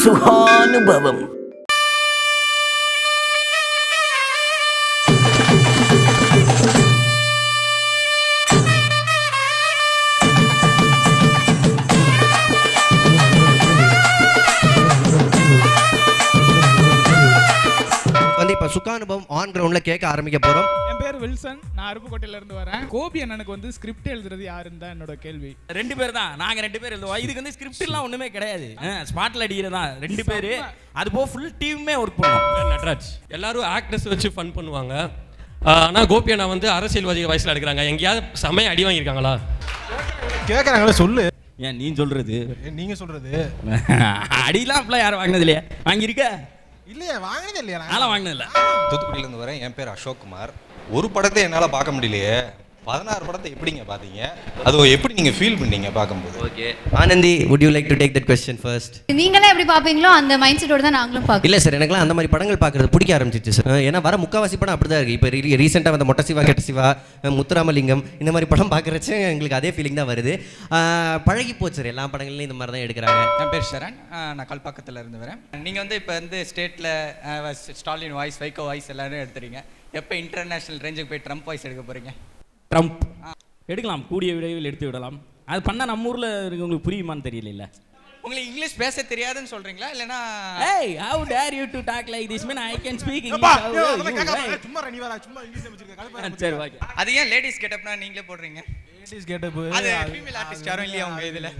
சுகானுபவம். இப்போ சுகானுபவம் ஆன் கிரவுண்டில் கேட்க ஆரம்பிக்க போகிறோம். என் பேர் வில்சன், நான் அருப்புக்கோட்டையிலேருந்து வரேன். கோபி அண்ணனுக்கு வந்து ஸ்கிரிப்ட் எழுதுறது யாருன்னு தான் என்னோட கேள்வி. 2 பேர் தான், நாங்கள் 2 பேர் எழுதுவோம். இதுக்கு வந்து ஸ்கிரிப்ட்லாம் ஒன்றுமே கிடையாது, ஸ்பாட்டில் அடிக்கிறதா 2 பேர். அது போக ஃபுல் டீமே ஒர்க் பண்ணுவோம். நட்ராஜ் எல்லாரும் ஆக்டர்ஸ் வச்சு ஃபன் பண்ணுவாங்க. ஆனால் கோபி அண்ணா வந்து அரசியல்வாதி வயசில் எடுக்கிறாங்க. எங்கேயாவது செமையாக அடி வாங்கியிருக்காங்களா? கேட்குறாங்களே, சொல்லு. ஏன் நீ சொல்கிறது? நீங்கள் சொல்கிறது அடிலாம் அப்பெல்லாம் யாரும் வாங்கினது இல்லையா? வாங்கியிருக்க இல்லையா? வாங்கினதே இல்லையா? நான்லாம் வாங்கினதில்ல. தூத்துக்குடியிலேருந்து வரேன். என் பேர் அசோக் குமார். ஒரு படத்தை என்னால் பார்க்க முடியலையே. 16 படத்தை எப்படிங்க பார்த்தீங்க? அது எப்படி நீங்கள் ஃபீல் பண்ணீங்க பார்க்கும்போது? Okay Anandhi, would you like to take that question first? நீங்களே எப்படி பார்ப்பீங்களோ அந்த மைண்ட் செட்டோட தான் நாங்களும் பார்க்கணும். இல்லை சார், எனக்குலாம் அந்த மாதிரி படங்கள் பார்க்குறது பிடிக்க ஆரம்பிச்சிச்சு சார். ஏன்னா வர முக்கால்வாசி படம் அப்படி தான் இருக்குது. இப்போ ரீசெண்டாக வந்த மொட்டை சிவா கெட்ட சிவா, முத்துராமலிங்கம், இந்த மாதிரி படம் பார்க்குறச்சு எங்களுக்கு அதே ஃபீலிங் தான் வருது. பழகி போச்சு சார், எல்லா படங்கள்லையும் இந்த மாதிரி தான் எடுக்கிறாங்க. என் பேர் ஷரண், நான் கல்பாக்கத்தில் இருந்து வரேன். நீங்கள் வந்து இப்போ வந்து ஸ்டேட்டில் ஸ்டாலின் வாய்ஸ், வைகோ வாய்ஸ் எல்லாரும் எடுத்துறீங்க. எப்போ இன்டர்நேஷ்னல் ரேஞ்சுக்கு போய் ட்ரம்ப் வாய்ஸ் எடுக்க போகிறீங்க? ட்ரம்ப் எடுக்கலாம், கூடிய விரைவில் எடுத்து விடலாம். அது பண்ணால் நம்ம ஊரில் இருக்கவங்களுக்கு புரியுமான்னு தெரியல. உங்களுக்கு இங்கிலீஷ் பேச தெரியாதுன்னு சொல்கிறீங்களா இல்லைனா? Hey, how dare you to talk like this? Man, I can speak English. சும்மா நீ வர, சும்மா இங்கிலீஷ் வச்சிருக்க. சரி, ஓகே. அது ஏன் லேடிஸ் கெட்டப்னா நீங்களே போடுறீங்க? Ladies getup. அது ஃபீமேல் ஆர்டிஸ்ட் யாரும் இல்லையா உங்கள் இதில்?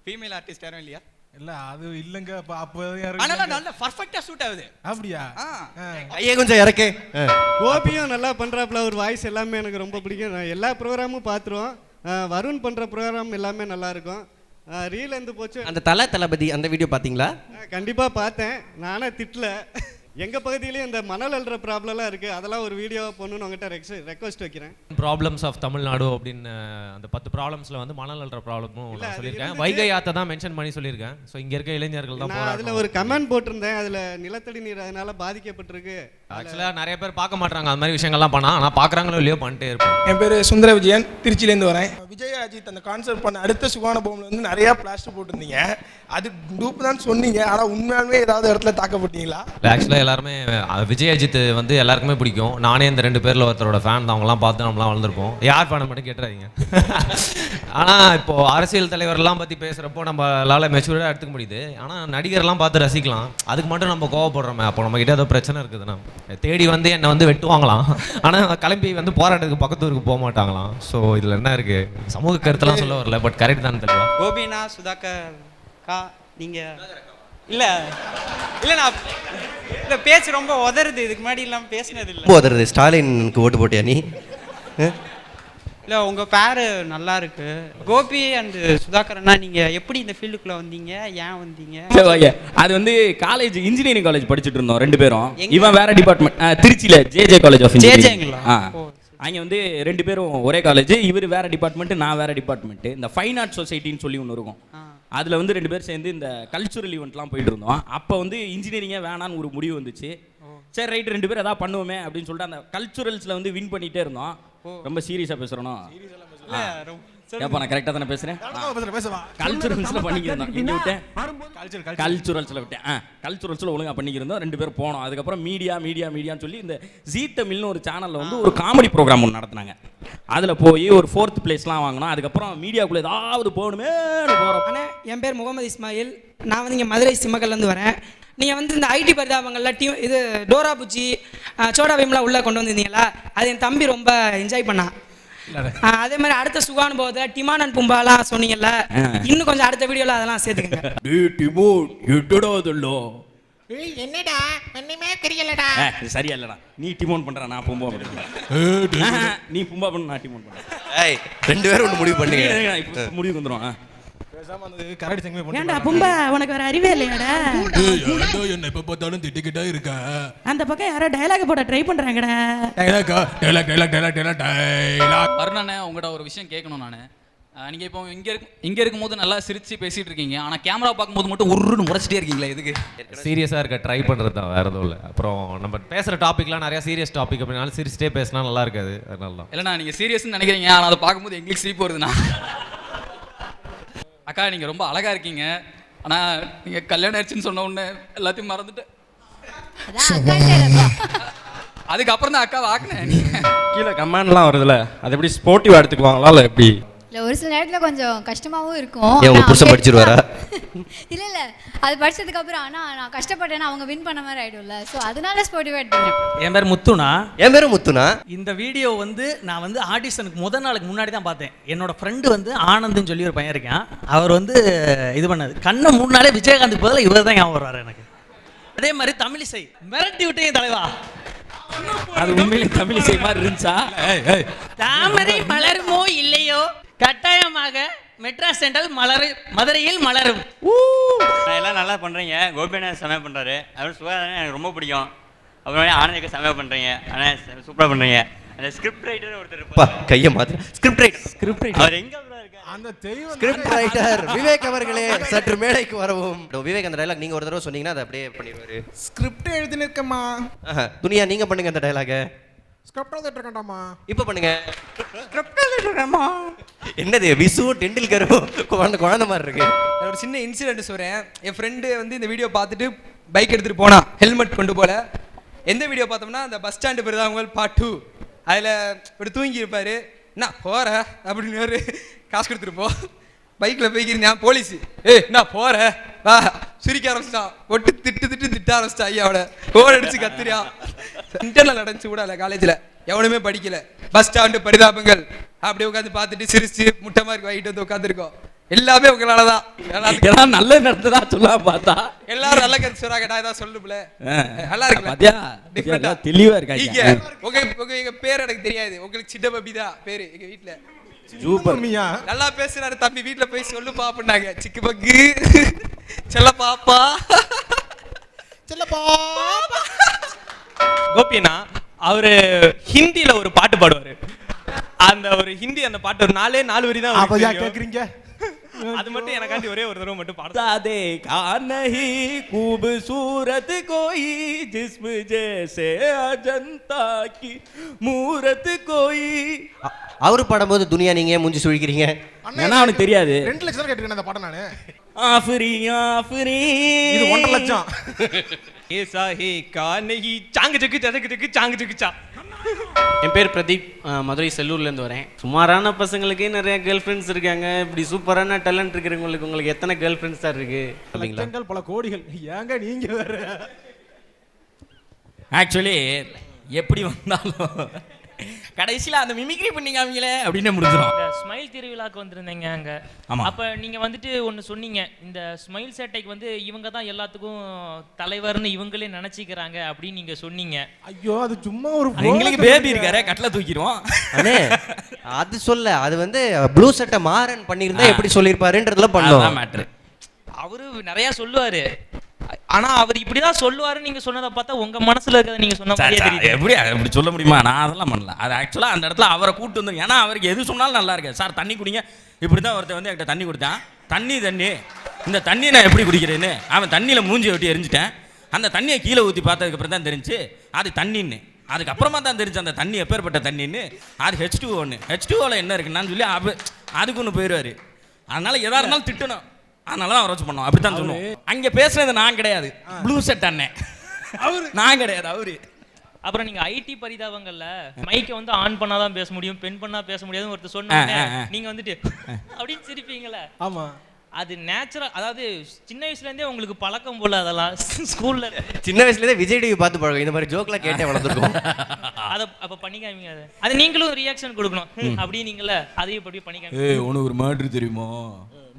ஃபீமேல் ஆர்டிஸ்ட் யாரும் இல்லையா? இல்ல அது இல்லங்க. அப்போ ஆனால் நல்ல பர்ஃபெக்டாக சூட் ஆகுது. அப்படியா? ஐயே கொஞ்சம் இறக்கே. கோபியும் நல்லா பண்ணுறாப்புல, ஒரு வாய்ஸ் எல்லாமே எனக்கு ரொம்ப பிடிக்கும். நான் எல்லா ப்ரோக்ராமும் பார்த்துருவோம். வருண் பண்ணுற ப்ரோக்ராம் எல்லாமே நல்லாயிருக்கும். ரீல் இருந்து போச்சு. அந்த தளபதி அந்த வீடியோ பார்த்தீங்களா? கண்டிப்பாக பார்த்தேன். நானே திட்டல. எங்கள் பகுதியிலேயும் இந்த மணல் அல்ற ப்ராப்ளம்லாம் இருக்குது. அதெல்லாம் ஒரு வீடியோ பண்ணணும்னு உங்கள்கிட்ட ரெக்வஸ்ட் வைக்கிறேன். ப்ராப்ளம்ஸ் ஆஃப் தமிழ்நாடு அப்படின்னு அந்த 10 ப்ராப்ளம்ஸில் வந்து மணல் அல்ற ப்ராப்ளமும் நான் சொல்லியிருக்கேன். வைகை ஆற்றை தான் மென்ஷன் பண்ணி சொல்லியிருக்கேன். ஸோ இங்கே இருக்க இளைஞர்கள் தான் போகிறாங்க. அதில் ஒரு கமெண்ட் போட்டிருந்தேன், அதில் நிலத்தடி நீர் அதனால் பாதிக்கப்பட்டிருக்கு. ஆக்சுவலாக நிறைய பேர் பார்க்க மாட்டாங்க அந்த மாதிரி விஷயங்கள்லாம் பண்ணால். ஆனால் பார்க்குறாங்களோ இல்லையோ பண்ணிட்டே இருப்போம். என் பேர் சுந்தர விஜயன், திருச்சியிலேருந்து வரேன். விஜய் அஜித் அந்த கான்செப்ட் பண்ண அடுத்த சுகானுபவம்ல வந்து நிறையா பிளாஸ்டர் போட்டிருந்தீங்க. அது டூப் தான் சொன்னீங்க, ஆனால் உண்மையாலுமே ஏதாவது இடத்துல தாக்கப்பட்டீங்களா? ஆக்சுவலாக எல்லாருமே விஜய் அஜித் வந்து எல்லாருக்குமே பிடிக்கும். நானே இந்த 2 பேரில் ஒருத்தரோட ஃபேன் தான். அவங்களாம் பார்த்து நம்மளாம் வளர்ந்துருப்போம். யார் ஃபேனை மட்டும் கேட்டுறாதீங்க. ஆனால் இப்போது அரசியல் தலைவர்லாம் பற்றி பேசுகிறப்போ நம்மளால் மெச்சூர்டாக எடுத்துக்க முடியுது. ஆனால் நடிகர்லாம் பார்த்து ரசிக்கலாம். அதுக்கு மட்டும் நம்ம கோவப்படுறோமே. அப்போ நம்மகிட்ட ஏதோ பிரச்சனை இருக்குதுன்னா தேடி வந்து என்னை வந்து வெட்டுவாங்களாம். ஆனால் கிளம்பி வந்து போராட்டத்துக்கு பக்கத்து ஊருக்கு போக மாட்டாங்களாம். ஸோ இதில் என்ன இருக்குது? சமூக கருத்தெல்லாம் சொல்ல வரல, பட் கரெக்ட் தான் தெளிவா. கோபினா சுதாகர் கா நீங்கள் இல்லை நான் இல்லை பேச்சு ரொம்ப உதறுது. இதுக்கு முன்னாடி இல்லாமல் பேசினது இல்லை. உதறுது. ஸ்டாலினுக்கு ஓட்டு போட்டியா நீ? இல்லை உங்கள் பேர் நல்லா இருக்கு. கோபி அண்ட் சுதாகரண்ணா, நீங்கள் எப்படி இந்த ஃபீல்டுக்குள்ளே வந்தீங்க? ஏன் வந்தீங்க? ஓகே, அது வந்து காலேஜ் இன்ஜினியரிங் காலேஜ் படிச்சுட்டு இருந்தோம் 2 பேரும். இவன் வேற டிபார்ட்மெண்ட், திருச்சியில் ஜேஜே காலேஜ் ஆஃப் ஜேஜேங்களா? அங்கே வந்து 2 பேரும் ஒரே காலேஜ். இவர் வேற டிபார்ட்மெண்ட், நான் வேற டிபார்ட்மெண்ட். இந்த ஃபைன் ஆர்ட் சொசைட்டின்னு சொல்லி ஒன்று இருக்கும். அதில் வந்து 2 பேர் சேர்ந்து இந்த கல்ச்சுரல் ஈவெண்ட்லாம் போயிட்டு இருந்தோம். அப்போ வந்து இன்ஜினியரிங்கே வேணான்னு ஒரு முடிவு வந்துச்சு. சரி ரைட், 2 பேர் எதாவது பண்ணுவோமே அப்படின்னு சொல்லிட்டு அந்த கல்ச்சுரல்ஸில் வந்து வின் பண்ணிகிட்டே இருந்தோம். ரொம்ப சீரியஸாக பேசுகிறோம். ஏப்பா நான் கரெக்டாக தானே பேசுகிறேன். கல்ச்சுரல்ஸில் பண்ணிக்கிறோம். எங்கே விட்டேன்? கல்ச்சுரல்ஸில் விட்டேன். கல்ச்சுரல்ஸில் ஒழுங்காக பண்ணிக்கிறோம். 2 பேர் போனோம். அதுக்கப்புறம் மீடியான்னு சொல்லி இந்த ஜீ தமிழ்னு ஒரு சேனலில் வந்து ஒரு காமெடி ப்ரோக்ராம் ஒன்று நடத்துனாங்க. அதில் போய் ஒரு 4th பிளேஸ்லாம் வாங்கினோம். அதுக்கப்புறம் மீடியாவுக்குள்ளே ஏதாவது போகணுமே போகிறோம். என் பேர் முகமது இஸ்மாயில், நான் வந்து இங்கே மதுரை சிம்மக்கல்லேருந்து வரேன். நீங்கள் வந்து இந்த ஐடி பரிதாபங்களில் இது டோரா புஜ்ஜி, சோடா பீம்லாம் உள்ளே கொண்டு வந்திருந்தீங்களா? அது என் தம்பி ரொம்ப என்ஜாய் பண்ணான். அதே மாதிரி அடுத்த சுகானுபவத்தில் டிமான் அண்ட் பும்பாலாம் சொன்னீங்கல்ல, இன்னும் கொஞ்சம் அடுத்த வீடியோவில் அதெல்லாம் சேர்த்துக்கங்க. என்னடா ஒண்ணுமே தெரியலடா. சரியா இல்லடா, நீ டிமோன் பண்ற, நான் பும்பா பண்றேன். நீ பும்பா பண்ண, நான் டிமோன் பண்றேன். 2 பேரும் ஒன்று முடிவு பண்ணுங்க. முடிவுக்கு வந்துடும். ஏன்டா பும்பா, உனக்கு வேற அறிவே இல்லையாடா? என்ன எப்ப பார்த்தாலும் திட்டிக்கிட்டே இருக்க. அந்த பக்கம் யாரோ டயலாக் போட ட்ரை பண்றாங்கடா. அருணாண்ணே, உங்கள்கிட்ட ஒரு விஷயம் கேட்கணும். நீங்கள் இப்போ இங்கே இருக்கும்போது நல்லா சிரித்து பேசிகிட்டு இருக்கீங்க. ஆனால் கேமரா பார்க்கும்போது மட்டும் உருன்னு முறைச்சிட்டே இருக்கீங்களா? இதுக்கு சீரியஸாக இருக்க ட்ரை பண்ணுறது தான், வேறு எதுவும் இல்லை. அப்புறம் நம்ம பேசுகிற டாப்பிக்லாம் நிறையா சீரியஸ் டாபிக் அப்படின்னாலும் சிரிச்சிட்டே பேசினா நல்லா இருக்காது. அதனால தான். இல்லைண்ணா, நீங்கள் சீரியஸ்ன்னு நினைக்கிறீங்க, ஆனால் அதை பார்க்கும்போது எங்களுக்கு சிரிப்பு வருதுண்ணா. அக்கா, நீங்கள் ரொம்ப அழகாக இருக்கீங்க. ஆனால் நீங்கள் கல்யாணம் ஆயிடுச்சுன்னு சொன்ன உடனே எல்லாத்தையும் மறந்துட்டேன். அதுக்கப்புறம் தான் அக்காவை ஆக்குனேன். கீழே கமெண்ட்லாம் வருதுல்ல, அது எப்படி ஸ்போர்ட்டிவாக எடுத்துக்குவாங்களா இல்லை எப்படி? இல்லை, ஒரு சில நேரத்தில் கொஞ்சம் கஷ்டமாகவும் இருக்கும். ஏன் உங்க புருஷன் படிச்சிருவாரா? இல்லை இல்லை, அது படிச்சதுக்கப்புறம் ஆனால் நான் கஷ்டப்பட்டேன்னா அவங்க வின் பண்ண மாதிரி ஆகிடும்ல. ஸோ அதனால ஸ்போர்ட்டிவாக எடுத்துக்கிறேன். என் பேர் முத்துனா. என் பேரும் முத்துனா. இந்த வீடியோ வந்து நான் வந்து ஆடிஷனுக்கு முதல் நாளுக்கு முன்னாடி தான் பார்த்தேன். என்னோட ஃப்ரெண்டு வந்து ஆனந்த்னு சொல்லி ஒரு பையன் இருக்கான். அவர் வந்து இது பண்ணது கண்ணை 3 நாளே விஜயகாந்துக்கு பதிலாக இவர் தான் ஞாபகம் வர்றாரு எனக்கு. அதே மாதிரி தமிழிசை மிரட்டி விட்டேன் தலைவா. அது உண்மையிலே தமிழிசை மாதிரி இருந்துச்சா? தாமரை மலருமோ இல்லையோ கட்டாயமாக மெட்ராஸ் சென்ட்ரல் மதுரையில் மலரும். எல்லாம் நல்லா பண்ணுறீங்க. கோபியண்ணா செமையாக பண்ணுறாரு. அவர் சுகாதாரம் எனக்கு ரொம்ப பிடிக்கும். அப்புறம் ஆனந்துக்கு செமையாக பண்ணுறீங்க. ஆனால் சூப்பராக பண்ணுறீங்க. அந்த ஸ்கிரிப்ட் ரைட்டர் ஒருத்தர் இருப்பார். கையை மாத்திர ஸ்கிரிப்ட் ரைட்டர் அவர் எங்கே அந்த தெய்வம் ஸ்கிரிப்ட் ரைட்டர் விவேக் அவர்களே சற்று மேடைக்கு வரவும். விவேக், அந்த டயலாக் நீங்க ஒரு தடவை சொன்னீங்கன்னா அதை அப்படியே பண்ணிடுவாரு. ஸ்கிரிப்ட் எழுதினிருக்கம்மா. துனியா, நீங்க பண்ணுங்க அந்த டயலாக. ஸ்கிரிப்ட் எழுதிட்டு இருக்கேன்டாமா. இப்போ பண்ணுங்க. ஸ்கிரிப்ட் எழுதிட்டு இருக்கேன்மா. என்னது விசு டெண்டுல்கரும் குழந்தை மாதிரி இருக்கு. ஒரு சின்ன இன்சிடென்ட் சொல்கிறேன். என் ஃப்ரெண்டு வந்து இந்த வீடியோ பார்த்துட்டு பைக் எடுத்துகிட்டு போனான், ஹெல்மெட் கொண்டு போல. எந்த வீடியோ பார்த்தோம்னா அந்த பஸ் ஸ்டாண்டு பெருதாங்க பார்ட் 2. அதில் இப்படி தூங்கி இருப்பார். என்ன போகிற அப்படின்னு ஒரு காசு கொடுத்துட்டு போ. பைக்கில் போய்க்கிறேன் போலீஸு. என்ன போகிற வா சிரிக்க ஆரம்பிச்சிட்டான். ஒட்டு திட்ட ஆரம்பிச்சிட்டா. ஐயாவோட ஓட அடிச்சு கத்துறியா. இன்டர்னல் நடந்துச்சு கூட இல்லை காலேஜில். எவனுமே படிக்கல. பஸ் ஸ்டாண்டு பரிதாபங்கள் அப்படியே உட்காந்து பார்த்துட்டு சிரிச்சு முட்டை மாதிரி வாங்கிட்டு வந்து உட்காந்துருக்கோம். எல்லாமே உங்களால தான். எல்லாம் நல்ல நடந்ததா சொல்ல பார்த்தா எல்லாரும் நல்ல கருத்து சொல்றாங்க. நான் ஏதாவது சொல்லுப்ல நல்லா இருக்குல்ல? பாத்தியா தெளிவா இருக்காங்க. உங்க எங்க பேர் எனக்கு தெரியாது. உங்களுக்கு சின்ன பப்பி தான் பேரு எங்க வீட்டுல. சூப்பர் மியா, நல்லா பேசுறாரு தம்பி. வீட்டுல போய் சொல்லுப்பா அப்படின்னாங்க. சிக்கு பக்கு செல்ல பாப்பா செல்ல பாப்பா. கோபியண்ணா அவரு ஹிந்தியில ஒரு பாட்டு பாடுவாரு. அந்த ஒரு ஹிந்தி அந்த பாட்டு ஒரு 4 வரி தான் கேக்குறீங்க. அது மட்டும் எனக்காண்டி ஒரே ஒரு தடவை மட்டும் பாடு. सादे का नहीं खूबसूरत कोई जिस्म जैसे अजंता की मूरत कोई. அவரு பாடும்போது துனியா நீங்க ஏன் மூஞ்சி சுழிக்கிறீங்க? ஏன்னா அவனுக்கு தெரியாது. 2 லட்சம் கேட்டிருக்கேன் அந்த பாட்டை நானு. ஆஃப்ரி ஆஃப்ரி இது 1.5 லட்சம். ஏ சாஹே கா நஹி சாங் ஜக்கு ஜக்கு ஜக்கு சாங் ஜக்கு சா. என் பேர் பிரதீப், மதுரை செல்லூர்லேருந்து வரேன். சுமாரான பசங்களுக்கே நிறைய கேர்ள் ஃப்ரெண்ட்ஸ் இருக்காங்க. இப்படி சூப்பரான டேலண்ட் இருக்கிறவங்களுக்கு உங்களுக்கு எத்தனை கேர்ள் ஃப்ரெண்ட்ஸ் தான் இருக்கு? லட்சங்கள் பல கோடிகள். ஏங்க நீங்க வேற. ஆக்சுவலி எப்படி வந்தாலும் கடைசியில் அந்த மிமிக்ரி பண்ணிக்காமீங்களே அப்படின்னு முடிஞ்சிடும். ஸ்மைல் திருவிழாக்கு வந்திருந்தீங்க அங்கே. ஆமாம். அப்போ நீங்கள் வந்துட்டு ஒன்று சொன்னீங்க, இந்த ஸ்மைல் சேட்டைக்கு வந்து இவங்க தான் எல்லாத்துக்கும் தலைவர்னு இவங்களே நினச்சிக்கிறாங்க அப்படின்னு நீங்கள் சொன்னீங்க. ஐயோ அது சும்மா ஒரு எங்களுக்கு பேபி இருக்காரு கட்டில் தூக்கிடுவோம். அண்ணே அது சொல்ல, அது வந்து ப்ளூ சட்டை மாறன் பண்ணியிருந்தா எப்படி சொல்லியிருப்பாருன்றதுல பண்ணலாம் மேட்ரு. அவரு நிறையா சொல்லுவார். ஆனா அவர் இப்படிதான் சொல்லுவாரு. நீங்க சொன்னதை பார்த்தா உங்க மனசுல இருக்கிறத நீங்க சொன்ன மாதிரியே தெரியுது. எப்படி அப்படி சொல்ல முடியுமா? நான் அதெல்லாம் பண்ணல. அது ஆக்சுவலாக அந்த இடத்துல அவரை கூப்பிட்டு வந்து, ஏன்னா அவருக்கு எது சொன்னாலும் நல்லா இருக்கு. சார் தண்ணி குடிங்க. இப்படி தான் ஒருத்தர் வந்து என்கிட்ட தண்ணி கொடுத்தான். தண்ணி இந்த தண்ணியை நான் எப்படி குடிக்கிறேன்னு அவன் தண்ணியில் மூஞ்சி வெட்டி எரிஞ்சிட்டேன். அந்த தண்ணியை கீழே ஊற்றி பார்த்ததுக்கப்புறம் தான் தெரிஞ்சு அது தண்ணின்னு. அதுக்கப்புறமா தான் தெரிஞ்சு அந்த தண்ணி எப்பேற்பட்ட தண்ணின்னு. அது H2O. H2Oவில் என்ன இருக்குன்னு சொல்லி அதுக்கு ஒன்று போயிடுவார். அதனால எதாக இருந்தாலும் திட்டணும். அதனால தான் அவரை வச்சு பண்ணோம். அப்படித்தான் சொல்லுவோம். அங்கே பேசுனது நான் கிடையாது, ப்ளூ செட் அண்ணன். நான் கிடையாது, அவரு. அப்புறம் நீங்க ஐடி பரிதாபங்கள்ல மைக்கை வந்து ஆன் பண்ணாதான் பேச முடியும், பெண் பண்ணா பேச முடியாதுன்னு ஒருத்தர் சொன்னாங்க. நீங்க வந்துட்டு அப்படின்னு சிரிப்பீங்களே. ஆமா, அது நேச்சுரல். அதாவது சின்ன வயசுல இருந்தே உங்களுக்கு பழக்கம் போல. அதெல்லாம் ஸ்கூல்ல சின்ன வயசுல இருந்தே விஜய் டிவி பார்த்து பழக்கம். இந்த மாதிரி ஜோக்லாம் கேட்டே வளர்ந்துருக்கோம். அதை அப்ப பண்ணிக்காமீங்க. அது நீங்களும் ரியாக்ஷன் கொடுக்கணும். அப்படி நீங்கள அதையும் படி பண்ணிக்காமீங்க. ஏய் உனக்கு ஒரு மேட்ரு தெரியுமா?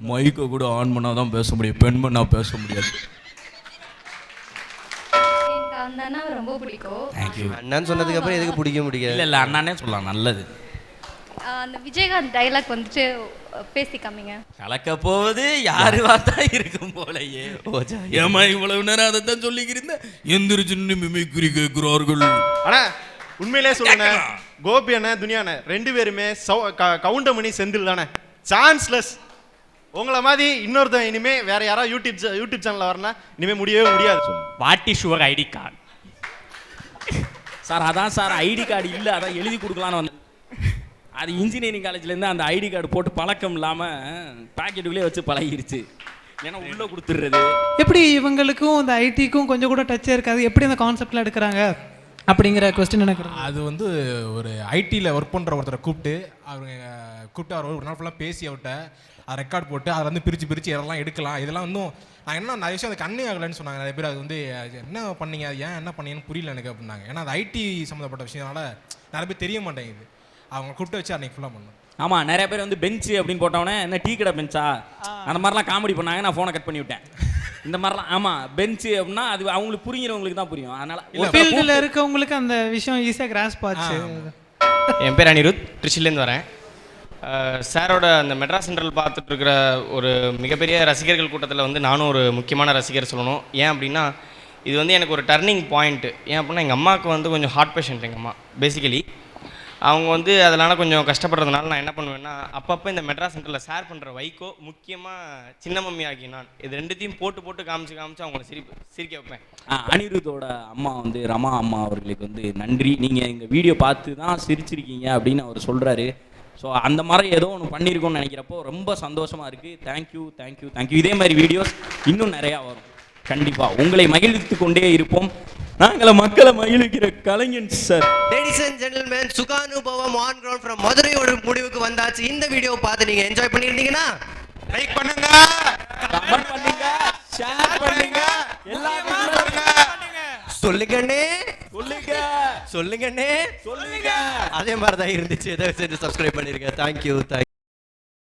மைக்கை கூட ஆன் பண்ணால் தான் பேச முடியும், பெண் பண்ணா பேச முடியாது. அண்ணா ரொம்ப பிடிக்கும். தேங்க்யூ. அண்ணான்னு சொன்னதுக்கு அப்புறம் எதுக்கு பிடிக்க முடியாது? இல்லை அண்ணானே சொல்லலாம், நல்லது. அந்த விஜயகாந்த் டைலாக் வந்துட்டு பேசி காமிங்க. கலக்க போவது யாரு வார்த்தா இருக்கும் போலயே. ஏமா இவ்வளவு நேரம் அதை தான் சொல்லிக்கிறேன். எந்திரிச்சுன்னு மிமிக்ரி கேட்கிறார்கள். அண்ணா உண்மையிலே சொல்லுங்க, கோபி அண்ணன் துனியா அண்ணன் 2 பேருமே கவுண்டமணி செந்தில் தானே. சான்ஸ்லெஸ். உங்களை மாதிரி இன்னொருத்தன் இனிமே வேற யாராவது யூடியூப் சேனல்ல வரனா இனிமே முடியவே முடியாது. What is your ID card? Sir அதான் சார் ஐடி கார்டு இல்லை, அதான் எழுதி கொடுக்கலான்னு வந்தேன். அது இன்ஜினியரிங் காலேஜ்லேருந்து அந்த ஐடி கார்டு போட்டு பழக்கம் இல்லாமல் பாக்கெட்டுக்குள்ளே வச்சு பழகிருச்சு. ஏன்னா உள்ள கொடுத்துடுறது. எப்படி இவங்களுக்கும் இந்த ஐடிக்கும் கொஞ்சம் கூட டச்சே இருக்காது, எப்படி அந்த கான்செப்ட்ல எடுக்கிறாங்க அப்படிங்கிற கொஸ்டின் எனக்கு இருக்கு. அது வந்து ஒரு ஐடியில் ஒர்க் பண்ணுற ஒருத்தரை கூப்பிட்டு அவர் ஒரு நாள் ஃபுல்லாக பேசி அவர்கிட்ட அதை ரெக்கார்ட் போட்டு அதை வந்து பிரித்து இதெல்லாம் எடுக்கலாம். இதெல்லாம் இன்னும் நான் என்ன நிறைய விஷயம் அது கண்ணே ஆகலைன்னு சொன்னாங்க நிறைய பேர். அது வந்து என்ன பண்ணீங்க, அது ஏன் என்ன பண்ணீங்கன்னு புரியல எனக்கு அப்படின்னாங்க. ஏன்னா அது ஐடி சம்மந்தப்பட்ட விஷயம்னால நிறைய பேர் தெரிய மாட்டேங்குது. அவங்க கூப்பிட்டு வச்சு அன்றைக்கி ஃபுல்லாக பண்ணணும். ஆமாம், நிறைய பேர் வந்து பெஞ்சு அப்படின்னு போட்டவொடனே என்ன டீ கடை பெஞ்சா அந்த மாதிரிலாம் காமெடி பண்ணாங்க. நான் ஃபோனை கட் பண்ணி விட்டேன். இந்த மாதிரிலாம் ஆமாம் பெஞ்சு அப்படின்னா அது அவங்களுக்கு புரிகிறவங்களுக்கு தான் புரியும். அதனால் ஃபீல்டில் இருக்கவங்களுக்கு அந்த விஷயம் ஈஸியாக கிராஸ்ப் ஆச்சு. என் பேர் அனிருத், திருச்சிலேருந்து வரேன். சாரோட அந்த மெட்ராஸ் சென்ட்ரல் பார்த்துட்டு இருக்கிற ஒரு மிகப்பெரிய ரசிகர்கள் கூட்டத்தில் வந்து நானும் ஒரு முக்கியமான ரசிகர் சொல்லணும். ஏன் அப்படின்னா இது வந்து எனக்கு ஒரு டர்னிங் பாயிண்ட்டு. ஏன் அப்படின்னா எங்கள் அம்மாவுக்கு வந்து கொஞ்சம் ஹார்ட் பேஷண்ட். எங்கள் அம்மா பேசிக்கலி அவங்க வந்து அதனால் கொஞ்சம் கஷ்டப்படுறதுனால நான் என்ன பண்ணுவேன்னா அப்பப்போ இந்த மெட்ராஸ் சென்டரில் ஷேர் பண்ணுற வைகோ, முக்கியமாக சின்ன மம்மி ஆகி நான் இது ரெண்டுத்தையும் போட்டு காமிச்சு அவங்கள சிரிக்க வைப்பேன். அனிருத்தோட அம்மா வந்து ரமா அம்மா அவர்களுக்கு வந்து நன்றி. நீங்கள் எங்கள் வீடியோ பார்த்து தான் சிரிச்சிருக்கீங்க அப்படின்னு அவர் சொல்கிறாரு. ஸோ அந்த மாதிரி ஏதோ ஒன்று பண்ணியிருக்கோன்னு நினைக்கிறப்போ ரொம்ப சந்தோஷமாக இருக்குது. தேங்க்யூ. இதே மாதிரி வீடியோஸ் இன்னும் நிறையா வரும். கண்டிப்பாக உங்களை மகிழ்வித்து கொண்டே இருப்போம். நாங்கள மக்களை மகிழ்விக்கிற கலைஞன் சார். லேடிஸ் அண்ட் ஜென்டில்மேன், சுகானுபவம் ஆன் கிரவுண்ட் ஃப்ரம் மதுரை ஒரு முடிவுக்கு வந்தாச்சு. இந்த வீடியோ பார்த்து நீங்க என்ஜாய் பண்ணியிருந்தீங்கன்னா லைக் பண்ணுங்க, கமெண்ட் பண்ணுங்க, ஷேர் பண்ணுங்க, சொல்லுங்கண்ணே. அதே மாதிரி தான் இருந்துச்சு. தயவு செஞ்சு சப்ஸ்கிரைப் பண்ணிருங்க. தேங்க்யூ.